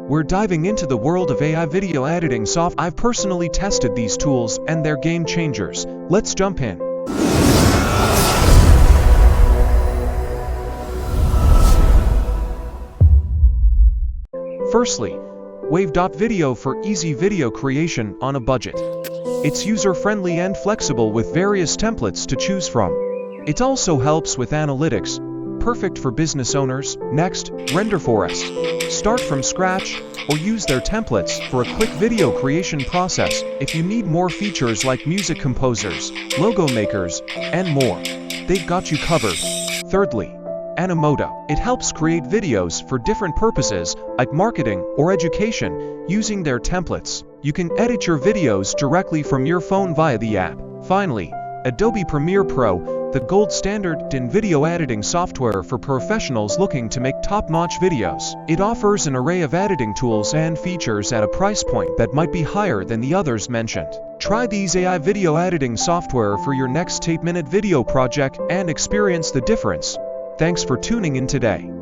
We're diving into the world of AI video editing software. I've personally tested these tools and they're game changers. Let's jump in. Firstly, Wave.video for easy video creation on a budget. It's user-friendly and flexible with various templates to choose from. It also helps with analytics, perfect for business owners. Next, Renderforest. Start from scratch or use their templates for a quick video creation process if you need more features like music composers, logo makers, and more. They've got you covered. Thirdly, Animoto. It helps create videos for different purposes like marketing or education using their templates. You can edit your videos directly from your phone via the app. Finally, Adobe Premiere Pro, the gold standard in video editing software for professionals looking to make top-notch videos. It offers an array of editing tools and features at a price point that might be higher than the others mentioned. Try these AI video editing software for your next 8-minute video project and experience the difference. Thanks for tuning in today.